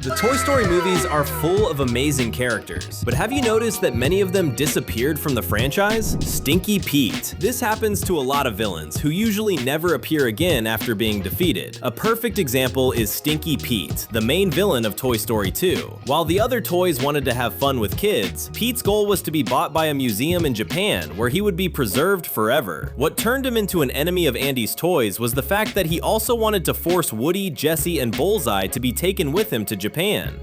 The Toy Story movies are full of amazing characters, but have you noticed that many of them disappeared from the franchise? Stinky Pete. This happens to a lot of villains, who usually never appear again after being defeated. A perfect example is Stinky Pete, the main villain of Toy Story 2. While the other toys wanted to have fun with kids, Pete's goal was to be bought by a museum in Japan, where he would be preserved forever. What turned him into an enemy of Andy's toys was the fact that he also wanted to force Woody, Jessie, and Bullseye to be taken with him to Japan.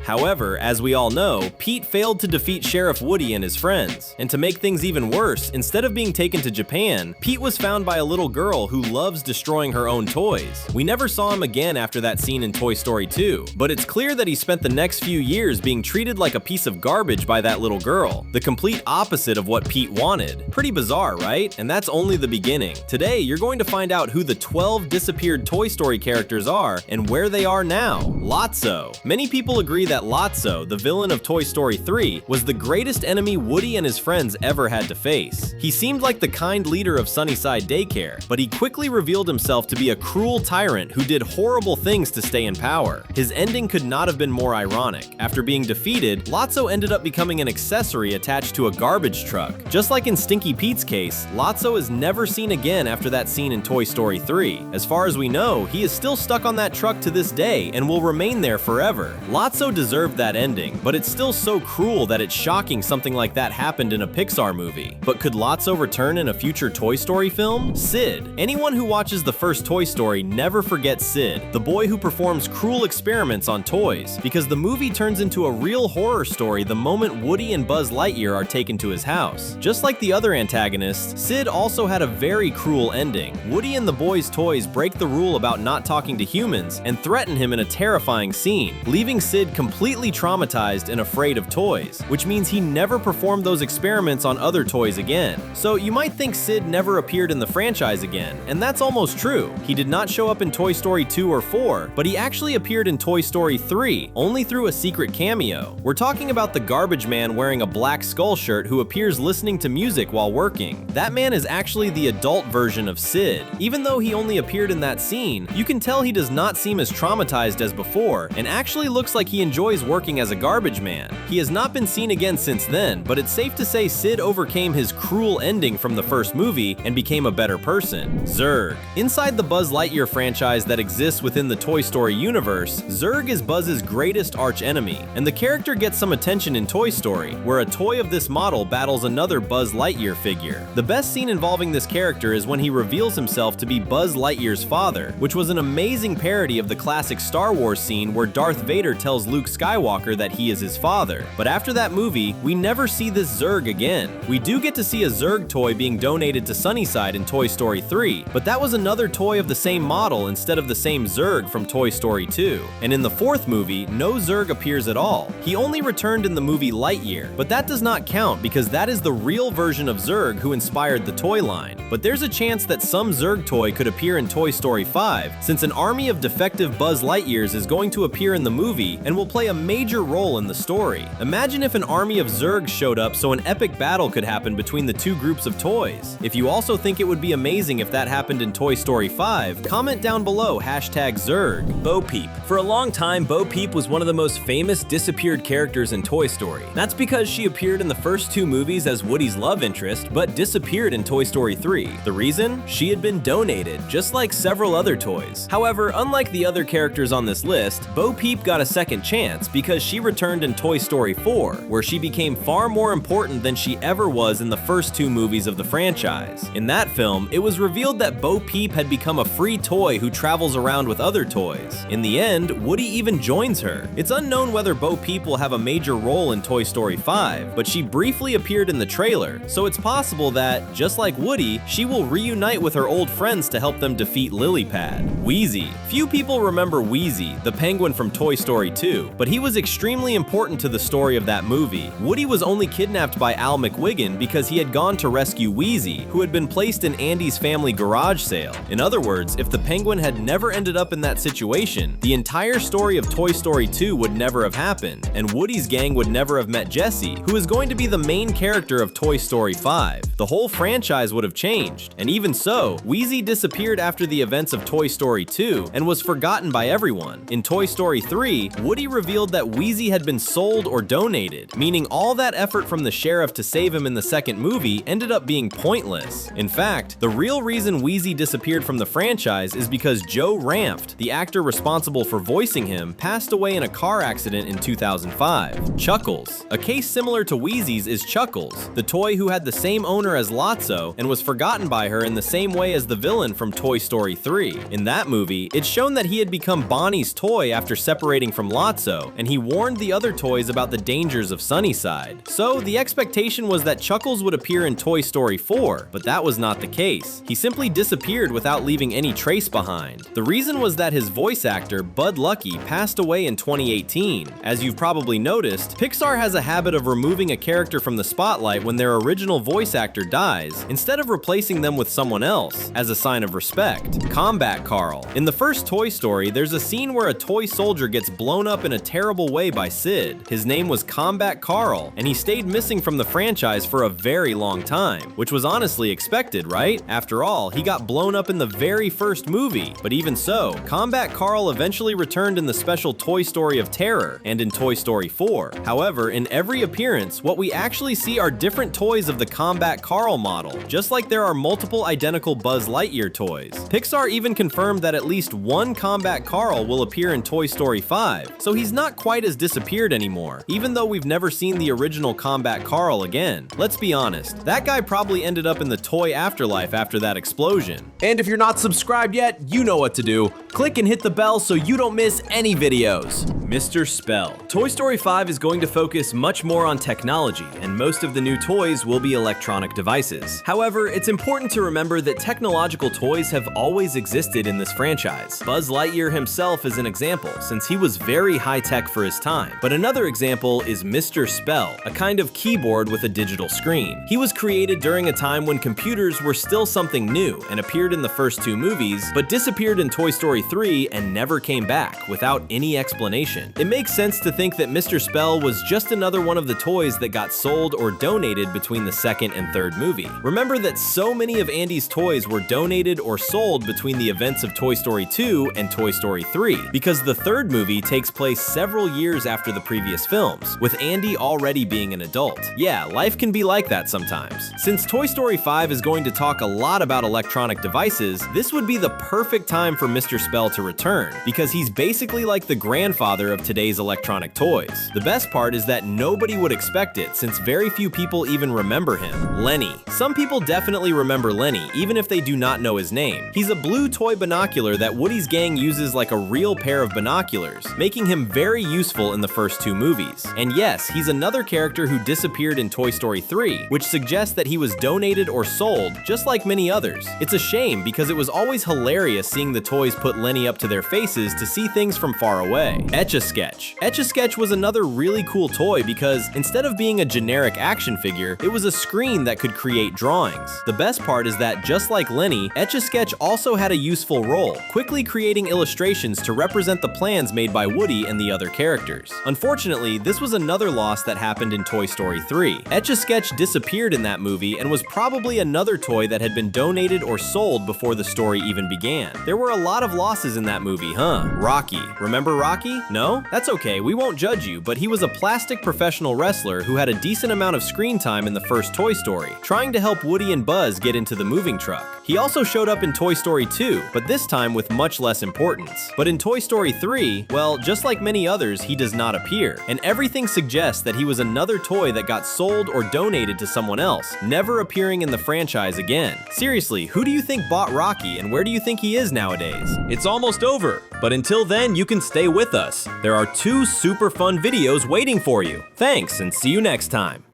However, as we all know, Pete failed to defeat Sheriff Woody and his friends. And to make things even worse, instead of being taken to Japan, Pete was found by a little girl who loves destroying her own toys. We never saw him again after that scene in Toy Story 2, but it's clear that he spent the next few years being treated like a piece of garbage by that little girl, the complete opposite of what Pete wanted. Pretty bizarre, right? And that's only the beginning. Today, you're going to find out who the 12 disappeared Toy Story characters are and where they are now. Lotso. Many people agree that Lotso, the villain of Toy Story 3, was the greatest enemy Woody and his friends ever had to face. He seemed like the kind leader of Sunnyside Daycare, but he quickly revealed himself to be a cruel tyrant who did horrible things to stay in power. His ending could not have been more ironic. After being defeated, Lotso ended up becoming an accessory attached to a garbage truck. Just like in Stinky Pete's case, Lotso is never seen again after that scene in Toy Story 3. As far as we know, he is still stuck on that truck to this day and will remain there forever. Lotso deserved that ending, but it's still so cruel that it's shocking something like that happened in a Pixar movie. But could Lotso return in a future Toy Story film? Sid. Anyone who watches the first Toy Story never forgets Sid, the boy who performs cruel experiments on toys, because the movie turns into a real horror story the moment Woody and Buzz Lightyear are taken to his house. Just like the other antagonists, Sid also had a very cruel ending. Woody and the boys' toys break the rule about not talking to humans and threaten him in a terrifying scene, leaving Sid completely traumatized and afraid of toys, which means he never performed those experiments on other toys again. So you might think Sid never appeared in the franchise again, and that's almost true. He did not show up in Toy Story 2 or 4, but he actually appeared in Toy Story 3, only through a secret cameo. We're talking about the garbage man wearing a black skull shirt who appears listening to music while working. That man is actually the adult version of Sid. Even though he only appeared in that scene, you can tell he does not seem as traumatized as before, and actually looks like he enjoys working as a garbage man. He has not been seen again since then, but it's safe to say Sid overcame his cruel ending from the first movie and became a better person. Zurg. Inside the Buzz Lightyear franchise that exists within the Toy Story universe, Zurg is Buzz's greatest archenemy, and the character gets some attention in Toy Story, where a toy of this model battles another Buzz Lightyear figure. The best scene involving this character is when he reveals himself to be Buzz Lightyear's father, which was an amazing parody of the classic Star Wars scene where Darth Vader tells Luke Skywalker that he is his father. But after that movie, we never see this Zurg again. We do get to see a Zurg toy being donated to Sunnyside in Toy Story 3, but that was another toy of the same model instead of the same Zurg from Toy Story 2. And in the fourth movie, no Zurg appears at all. He only returned in the movie Lightyear, but that does not count because that is the real version of Zurg who inspired the toy line. But there's a chance that some Zurg toy could appear in Toy Story 5, since an army of defective Buzz Lightyears is going to appear in the movie and will play a major role in the story. Imagine if an army of Zurgs showed up so an epic battle could happen between the two groups of toys. If you also think it would be amazing if that happened in Toy Story 5, comment down below #Zurg. Bo Peep. For a long time, Bo Peep was one of the most famous disappeared characters in Toy Story. That's because she appeared in the first two movies as Woody's love interest, but disappeared in Toy Story 3. The reason? She had been donated, just like several other toys. However, unlike the other characters on this list, Bo Peep got a second chance because she returned in Toy Story 4, where she became far more important than she ever was in the first two movies of the franchise. In that film, it was revealed that Bo Peep had become a free toy who travels around with other toys. In the end, Woody even joins her. It's unknown whether Bo Peep will have a major role in Toy Story 5, but she briefly appeared in the trailer, so it's possible that, just like Woody, she will reunite with her old friends to help them defeat Lily Pad. Wheezy. Few people remember Wheezy, the penguin from Toy Story 2, but he was extremely important to the story of that movie. Woody was only kidnapped by Al McWiggin because he had gone to rescue Wheezy, who had been placed in Andy's family garage sale. In other words, if the penguin had never ended up in that situation, the entire story of Toy Story 2 would never have happened, and Woody's gang would never have met Jessie, who is going to be the main character of Toy Story 5. The whole franchise would have changed, and even so, Wheezy disappeared after the events of Toy Story 2 and was forgotten by everyone. In Toy Story 3, movie, Woody revealed that Wheezy had been sold or donated, meaning all that effort from the sheriff to save him in the second movie ended up being pointless. In fact, the real reason Wheezy disappeared from the franchise is because Joe Ranft, the actor responsible for voicing him, passed away in a car accident in 2005. Chuckles. A case similar to Wheezy's is Chuckles, the toy who had the same owner as Lotso and was forgotten by her in the same way as the villain from Toy Story 3. In that movie, it's shown that he had become Bonnie's toy after separating from Lotso, and he warned the other toys about the dangers of Sunnyside. So the expectation was that Chuckles would appear in Toy Story 4, but that was not the case. He simply disappeared without leaving any trace behind. The reason was that his voice actor, Bud Lucky, passed away in 2018. As you've probably noticed, Pixar has a habit of removing a character from the spotlight when their original voice actor dies, instead of replacing them with someone else, as a sign of respect. Combat Carl. In the first Toy Story, there's a scene where a toy soldier gets blown up in a terrible way by Sid. His name was Combat Carl, and he stayed missing from the franchise for a very long time, which was honestly expected, right? After all, he got blown up in the very first movie. But even so, Combat Carl eventually returned in the special Toy Story of Terror and in Toy Story 4. However, in every appearance, what we actually see are different toys of the Combat Carl model, just like there are multiple identical Buzz Lightyear toys. Pixar even confirmed that at least one Combat Carl will appear in Toy Story 5, so he's not quite as disappeared anymore, even though we've never seen the original Combat Carl again. Let's be honest, that guy probably ended up in the toy afterlife after that explosion. And if you're not subscribed yet, you know what to do. Click and hit the bell so you don't miss any videos. Mr. Spell. Toy Story 5 is going to focus much more on technology, and most of the new toys will be electronic devices. However, it's important to remember that technological toys have always existed in this franchise. Buzz Lightyear himself is an example, since he was very high-tech for his time. But another example is Mr. Spell, a kind of keyboard with a digital screen. He was created during a time when computers were still something new and appeared in the first two movies, but disappeared in Toy Story 3 and never came back without any explanation. It makes sense to think that Mr. Spell was just another one of the toys that got sold or donated between the second and third movie. Remember that so many of Andy's toys were donated or sold between the events of Toy Story 2 and Toy Story 3, because the third movie takes place several years after the previous films, with Andy already being an adult. Yeah, life can be like that sometimes. Since Toy Story 5 is going to talk a lot about electronic devices, this would be the perfect time for Mr. Spell to return, because he's basically like the grandfather of today's electronic toys. The best part is that nobody would expect it, since very few people even remember him. Lenny. Some people definitely remember Lenny, even if they do not know his name. He's a blue toy binocular that Woody's gang uses like a real pair of binoculars, making him very useful in the first two movies. And yes, he's another character who disappeared in Toy Story 3, which suggests that he was donated or sold, just like many others. It's a shame, because it was always hilarious seeing the toys put Lenny up to their faces to see things from far away. Etch-a-Sketch. Etch-a-Sketch was another really cool toy because instead of being a generic action figure, it was a screen that could create drawings. The best part is that just like Lenny, Etch-a-Sketch also had a useful role, quickly creating illustrations to represent the plans made by Woody and the other characters. Unfortunately, this was another loss that happened in Toy Story 3. Etch-a-Sketch disappeared in that movie and was probably another toy that had been donated or sold before the story even began. There were a lot of losses in that movie, huh? Rocky. Remember Rocky? No? That's okay, we won't judge you, but he was a plastic professional wrestler who had a decent amount of screen time in the first Toy Story, trying to help Woody and Buzz get into the moving truck. He also showed up in Toy Story 2, but this time with much less importance. But in Toy Story 3, well, just like many others, he does not appear, and everything suggests that he was another toy that got sold or donated to someone else, never appearing in the franchise again. Seriously, who do you think bought Rocky, and where do you think he is nowadays? It's almost over, but until then, you can stay with us. There are 2 super fun videos waiting for you. Thanks, and see you next time.